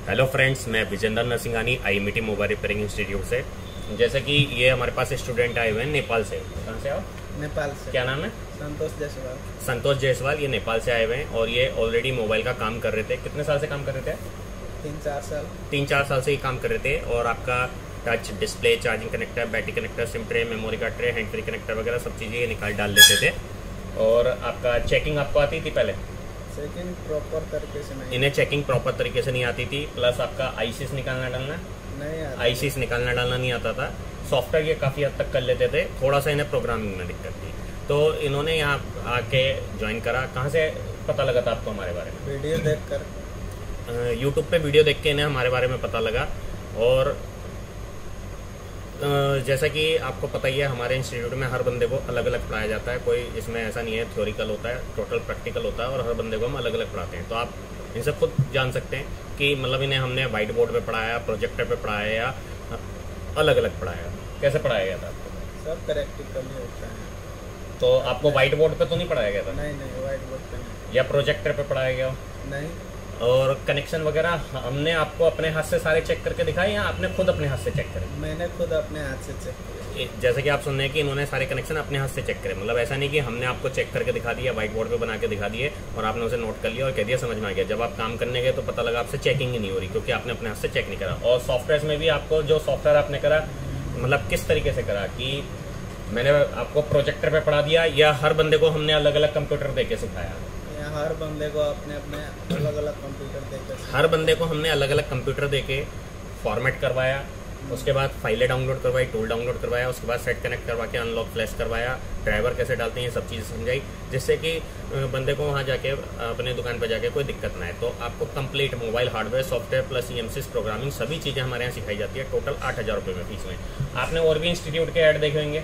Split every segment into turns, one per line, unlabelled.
Hello friends, मैं Vijendra Narsinghani IMT mobile repairing institute से। जैसे कि ये हमारे पास स्टूडेंट आए हुए हैं नेपाल से। कहाँ से आओ?
नेपाल से।
क्या नाम है?
संतोष जायसवाल।
संतोष जायसवाल। ये नेपाल से आए हुए हैं और ये ऑलरेडी मोबाइल का काम कर रहे थे। कितने साल से काम कर रहे थे?
3-4 साल।
3-4 साल से ही काम कर रहे थे। और आपका touch, display, charging connector, battery connector, SIM tray, memory का ट्रे, हैंड फ्री कनेक्टर वगैरह सब चीज़ें ये निकाल डाल लेते थे। और आपका चेकिंग आपको आती थी पहले?
चेकिंग प्रॉपर तरीके से नहीं।
इन्हें चेकिंग प्रॉपर तरीके से नहीं आती थी। प्लस आपका आईसीस निकालना डालना
नहीं आता।
आईसीस निकालना डालना नहीं आता था। सॉफ्टवेयर ये काफ़ी हद तक कर लेते थे, थोड़ा सा इन्हें प्रोग्रामिंग में दिक्कत थी। तो इन्होंने यहाँ आके ज्वाइन करा। कहाँ से पता लगा था आपको हमारे बारे में?
वीडियो देखकर।
यूट्यूब पे वीडियो देख के इन्हें हमारे बारे में पता लगा। और जैसा कि आपको पता ही है, हमारे इंस्टीट्यूट में हर बंदे को अलग अलग पढ़ाया जाता है। कोई इसमें ऐसा नहीं है थ्योरिकल होता है, टोटल प्रैक्टिकल होता है। और हर बंदे को हम अलग अलग पढ़ाते हैं। तो आप इनसे खुद जान सकते हैं कि मतलब इन्हें हमने वाइट बोर्ड पे पढ़ाया, प्रोजेक्टर पे पढ़ाया या अलग अलग पढ़ाया। कैसे पढ़ाया गया था आपको?
सब प्रैक्टिकल ही होता है।
तो आपको वाइट बोर्ड पे तो नहीं पढ़ाया गया था?
नहीं, व्हाइट बोर्ड पे नहीं।
या प्रोजेक्टर पे पढ़ाया गया?
नहीं।
और कनेक्शन वगैरह हमने आपको अपने हाथ से सारे चेक करके दिखाए या आपने खुद अपने हाथ से चेक करे?
मैंने खुद अपने हाथ से चेक किया।
जैसे कि आप सुन रहे हैं कि इन्होंने सारे कनेक्शन अपने हाथ से चेक करे। मतलब ऐसा नहीं कि हमने आपको चेक करके दिखा दिया, व्हाइट बोर्ड पे बना के दिखा दिए और आपने उसे नोट कर लिया और कह दिया समझ में आ गया। जब आप काम करने गए तो पता लगा आपसे चेकिंग ही नहीं हो रही, क्योंकि आपने अपने हाथ से चेक नहीं करा। और सॉफ्टवेयर में भी आपको जो सॉफ्टवेयर आपने करा, मतलब किस तरीके से करा कि मैंने आपको प्रोजेक्टर पे पढ़ा दिया या हर बंदे को हमने अलग अलग कंप्यूटर दे के सिखाया?
हर बंदे को अपने अपने अलग अलग कंप्यूटर देकर।
हर बंदे को हमने अलग अलग कंप्यूटर देके फॉर्मेट करवाया। उसके बाद फाइलें डाउनलोड करवाई, टूल डाउनलोड करवाया। उसके बाद सेट कनेक्ट करवा के अनलॉक फ्लैश करवाया, ड्राइवर कैसे डालते हैं ये सब चीज़ें समझाई, जिससे कि बंदे को वहाँ जाके अपने दुकान पर जाके कोई दिक्कत ना है। तो आपको complete mobile hardware, software plus EMSys programming सभी चीज़ें हमारे यहाँ सिखाई जाती है। टोटल 8,000 रुपये में फीस में। आपने और भी इंस्टीट्यूट के ऐड देखे होंगे?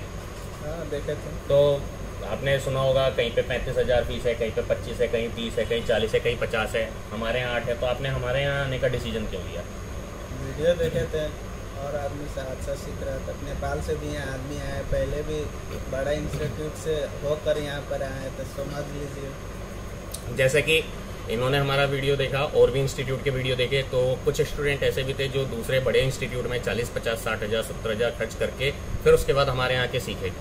हाँ, देखे थे।
तो आपने सुना होगा कहीं पे 35,000 फीस है, कहीं पे 25 है, कहीं 30 है, कहीं 40 है, कहीं 50 है। हमारे यहाँ 8 है। तो आपने हमारे यहाँ आने का डिसीजन क्यों लिया?
वीडियो देखे थे और आदमी से अच्छा सीख रहा था। नेपाल से भी यहाँ आदमी आए, पहले भी बड़ा इंस्टीट्यूट से होकर यहाँ पर आए, तो समझ लीजिए।
जैसे कि इन्होंने हमारा वीडियो देखा और भी इंस्टीट्यूट के वीडियो देखे, तो कुछ स्टूडेंट ऐसे भी थे जो दूसरे बड़े इंस्टीट्यूट में 40, 50, 60,000, 70,000 खर्च करके फिर उसके बाद हमारे यहाँ के सीखे।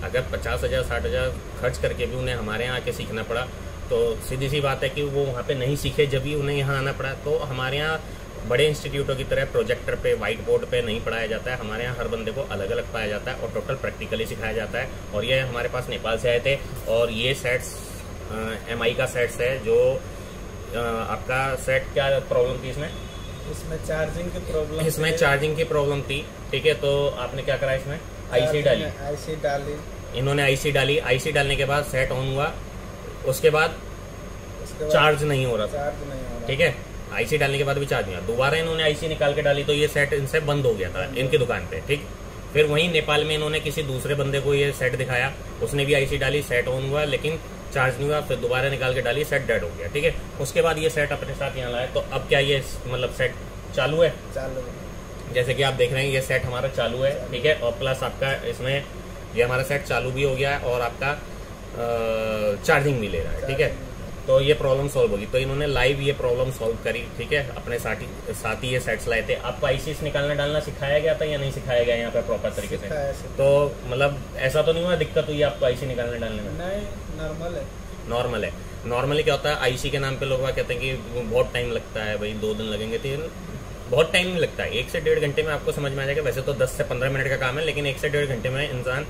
अगर 50,000, 60,000 खर्च करके भी उन्हें हमारे यहाँ आके सीखना पड़ा, तो सीधी सी बात है कि वो वहाँ पे नहीं सीखे, जब भी उन्हें यहाँ आना पड़ा। तो हमारे यहाँ बड़े इंस्टीट्यूटों की तरह प्रोजेक्टर पे, वाइट बोर्ड पे नहीं पढ़ाया जाता है। हमारे यहाँ हर बंदे को अलग अलग पढ़ाया जाता है और टोटल प्रैक्टिकली सिखाया जाता है। और ये हमारे पास नेपाल से आए थे। और ये सेट्स MI का सेट्स है। जो आपका सेट क्या प्रॉब्लम थी इसमें?
इसमें चार्जिंग की प्रॉब्लम।
इसमें चार्जिंग की प्रॉब्लम थी, ठीक है। तो आपने क्या करा? इसमें IC डाली।
IC डाली।
इन्होंने IC डाली। IC डालने के बाद सेट ऑन हुआ। उसके बाद चार्ज नहीं हो रहा था,
चार्ज नहीं हो रहा,
ठीक है। IC डालने के बाद भी चार्ज नहीं हुआ। दोबारा इन्होंने IC निकाल के डाली तो ये सेट इनसे बंद हो गया था इनकी दुकान पे, ठीक। फिर वहीं नेपाल में इन्होंने किसी दूसरे बंदे को ये सेट दिखाया, उसने भी IC डाली, सेट ऑन हुआ लेकिन चार्ज नहीं हुआ। फिर दोबारा निकाल के डाली, सेट डेड हो गया, ठीक है। उसके बाद ये सेट अपने साथ यहाँ लाया। तो अब क्या ये मतलब सेट चालू है?
चालू है।
जैसे कि आप देख रहे हैं ये सेट हमारा चालू है, ठीक है। और प्लस आपका इसमें ये हमारा सेट चालू भी हो गया है और आपका चार्जिंग भी ले रहा है, ठीक है। तो ये प्रॉब्लम सॉल्व होगी। तो इन्होंने लाइव ये प्रॉब्लम सॉल्व करी, ठीक है। अपने साथ ही ये सेट्स लाए थे। आपको ICs निकालना डालना सिखाया गया था या नहीं सिखाया गया यहाँ पे प्रॉपर तरीके से? तो मतलब ऐसा तो नहीं हुआ दिक्कत हुई आपको IC निकालने डालने में?
नहीं, नॉर्मल है।
नॉर्मल है। नॉर्मली क्या होता है, IC के नाम पे लोग कहते हैं कि बहुत टाइम लगता है, भाई 2 दिन लगेंगे, 3 बहुत टाइम नहीं लगता है। 1 से 1.5 घंटे में आपको समझ में आ जाएगा। वैसे तो 10 से 15 मिनट का काम है, लेकिन 1 से 1.5 घंटे में इंसान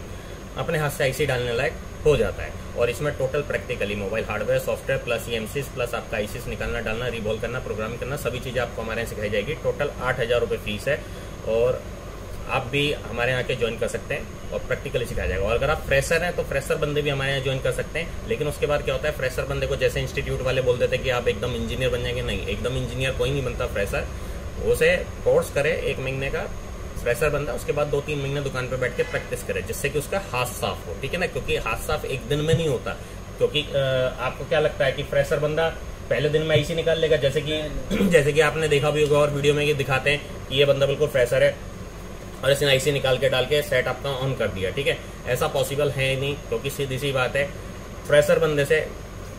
अपने हाथ से IC डालने लायक हो जाता है। और इसमें total practically mobile hardware, software plus EMSys plus आपका ICs निकालना डालना, रिवॉल्व करना, प्रोग्रामिंग करना, सभी चीज़ें आपको हमारे यहाँ सिखाई जाएगी। टोटल 8,000 रुपये फीस है। और आप भी हमारे यहाँ के ज्वाइन कर सकते हैं और प्रैक्टिकली सिखाया जाएगा। और अगर आप फ्रेशर हैं तो फ्रेशर बंदे भी हमारे यहाँ ज्वाइन कर सकते हैं। लेकिन उसके बाद क्या होता है, फ्रेशर बंदे को जैसे इंस्टीट्यूट वाले बोल देते हैं कि आप एकदम इंजीनियर बन जाएंगे, नहीं, एकदम इंजीनियर कोई नहीं बनता फ्रेशर। उसे कोर्स करे 1 महीने का, फ्रेशर बंदा, उसके बाद 2-3 महीने दुकान पे बैठ के प्रैक्टिस करे, जिससे कि उसका हाथ साफ हो, ठीक है ना। क्योंकि हाथ साफ एक दिन में नहीं होता। क्योंकि आपको क्या लगता है कि फ्रेशर बंदा पहले दिन में IC निकाल लेगा? जैसे कि आपने देखा भी होगा और वीडियो में ये दिखाते हैं कि ये बंदा बिल्कुल फ्रेशर है और इसने IC निकाल के डाल के सेट आपका ऑन कर दिया, ठीक है। ऐसा पॉसिबल है ही नहीं, क्योंकि सीधी सी बात है, फ्रेशर बंदे से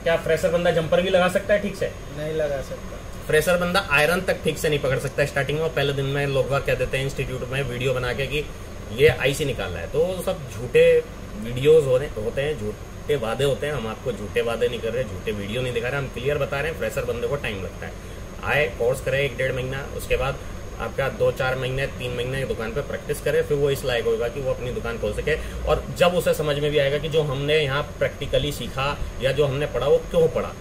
क्या फ्रेशर बंदा जंपर भी लगा सकता है ठीक से?
नहीं लगा सकता।
फ्रेशर बंदा आयरन तक ठीक से नहीं पकड़ सकता स्टार्टिंग में। पहले दिन में लोग कह देते हैं इंस्टीट्यूट में वीडियो बना के कि ये आईसी निकालना है, तो सब झूठे वीडियोस होते हैं, झूठे वादे होते हैं। हम आपको झूठे वादे नहीं कर रहे, झूठे वीडियो नहीं दिखा रहे, हम क्लियर बता रहे हैं। फ्रेशर बंदे को टाइम लगता है, आए कोर्स करे 1-1.5 महीना, उसके बाद आपका 2-4 महीने 3 महीने दुकान पे प्रैक्टिस करे, फिर वो इस लायक होगा कि वो अपनी दुकान खोल सके। और जब उसे समझ में भी आएगा कि जो हमने यहाँ प्रैक्टिकली सीखा या जो हमने पढ़ा वो क्यों पढ़ा,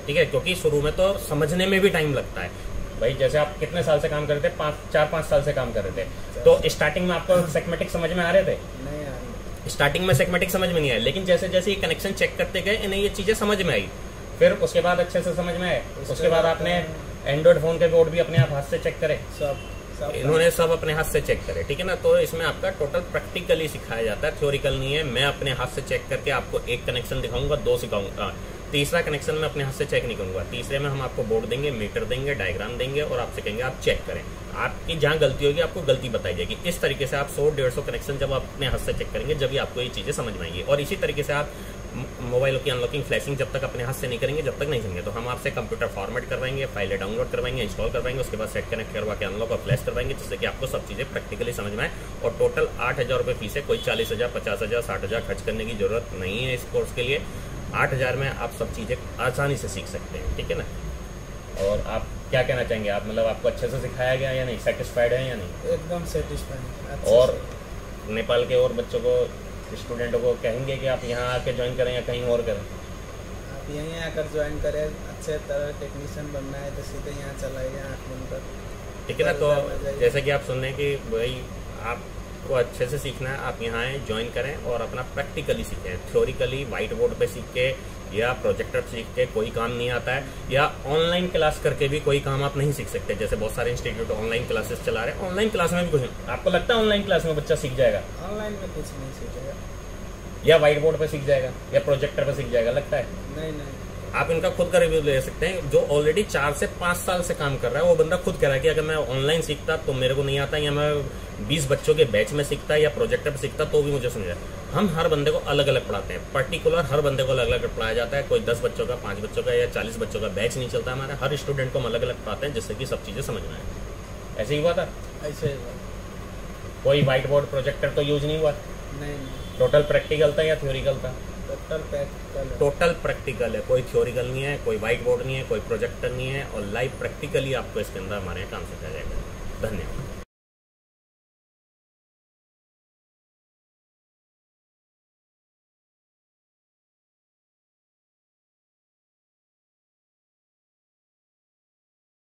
ठीक है। क्योंकि शुरू में तो समझने में भी टाइम लगता है भाई। जैसे आप कितने साल से काम कर रहे थे? 4-5 साल से काम कर रहे थे, तो स्टार्टिंग में आपको सेगमेटिक समझ में आ रहे थे?
नहीं आ रही।
स्टार्टिंग में सेगमेटिक समझ में नहीं आया, लेकिन जैसे जैसे ये कनेक्शन चेक करते गए इन्हें ये चीजें समझ में आई, फिर उसके बाद अच्छे से समझ में आए। उसके बाद आपने एंड्रॉइड फोन के बोर्ड भी अपने आप हाथ से चेक करे, इन्होंने सब अपने हाथ से चेक करे, ठीक है ना। तो इसमें आपका टोटल प्रैक्टिकली सिखाया जाता है, थ्योरिकल नहीं है। मैं अपने हाथ से चेक करके आपको एक कनेक्शन दिखाऊंगा, 2 सिखाऊंगा, तीसरा कनेक्शन में अपने हाथ से चेक नहीं करूंगा। तीसरे में हम आपको बोर्ड देंगे, मीटर देंगे, डायग्राम देंगे और आपसे कहेंगे आप चेक करें। आपकी जहां गलती होगी आपको गलती बताई जाएगी। इस तरीके से आप 100-150 कनेक्शन जब आप अपने हाथ से चेक करेंगे जब भी आपको ये चीजें समझ में आएंगी। और इसी तरीके से आप मोबाइलों की अनलॉकिंग, फ्लैशिंग जब तक अपने हाथ से नहीं करेंगे, जब तक नहीं समझेंगे, तो हम आपसे कंप्यूटर फॉर्मेट करवाएंगे, फाइलें डाउनलोड करवाएंगे, इंस्टॉल करवाएंगे, उसके बाद सेट कनेक्ट करवा के अनलॉक और फ्लैश करवाएंगे, जिससे कि आपको सब चीजें प्रैक्टिकली समझ में आए। और टोटल 8,000 रुपये फीस है, कोई 40,000, 50,000, 60,000 खर्च करने की जरूरत नहीं है इस कोर्स के लिए। 8,000 में आप सब चीजें आसानी से सीख सकते हैं, ठीक है ना। और आप क्या कहना चाहेंगे? आप मतलब आपको अच्छे से सिखाया गया या नहीं? सेटिस्फाइड है या नहीं?
एकदम सेटिस्फाइड।
और नेपाल के और बच्चों को, स्टूडेंटों को कहेंगे कि आप यहाँ आके ज्वाइन करें या कहीं और करें?
आप यहीं आकर ज्वाइन करें, अच्छे तरह टेक्नीशियन बनना है तो सीधे यहाँ चलाइए 8 दिन तक,
ठीक है ना। तो जैसे कि आप सुन रहे हैं कि भाई आपको अच्छे से सीखना है, आप यहाँ आए, ज्वाइन करें और अपना प्रैक्टिकली सीखें। थ्योरिकली व्हाइट बोर्ड पे सीख के या प्रोजेक्टर सीख के कोई काम नहीं आता है, या ऑनलाइन क्लास करके भी कोई काम आप नहीं सीख सकते। जैसे बहुत सारे इंस्टीट्यूट ऑनलाइन क्लासेस चला रहे हैं, ऑनलाइन क्लास में भी कुछ नहीं। आपको लगता है ऑनलाइन क्लास में बच्चा सीख जाएगा?
ऑनलाइन में कुछ नहीं सीखेगा।
या व्हाइट बोर्ड पे सीख जाएगा या प्रोजेक्टर पे सीख जाएगा? लगता है
नहीं।
आप इनका खुद का रिव्यू ले सकते हैं। जो ऑलरेडी 4 से 5 साल से काम कर रहा है वो बंदा खुद कह रहा है कि अगर मैं ऑनलाइन सीखता तो मेरे को नहीं आता, या मैं 20 बच्चों के बैच में सीखता या प्रोजेक्टर पे सीखता तो भी मुझे समझा। हम हर बंदे को अलग अलग पढ़ाते हैं, पर्टिकुलर हर बंदे को अलग अलग पढ़ाया जाता है। कोई 10 बच्चों का, 5 बच्चों का या 40 बच्चों का बैच नहीं चलता हमारा। हर स्टूडेंट को हम अलग अलग पढ़ाते हैं जिससे कि सब चीजें समझ में आए। ऐसे ही हुआ था?
ऐसे ही
कोई व्हाइट बोर्ड प्रोजेक्टर तो यूज नहीं हुआ?
नहीं।
टोटल प्रैक्टिकल था या थ्योरिकल था?
टोटल
प्रैक्टिकल है, कोई थ्योरिकल नहीं है, कोई व्हाइट बोर्ड नहीं है, कोई प्रोजेक्टर नहीं है, और लाइव प्रैक्टिकली आपको इसके अंदर हमारे यहाँ काम सिखाया जाएगा। धन्यवाद।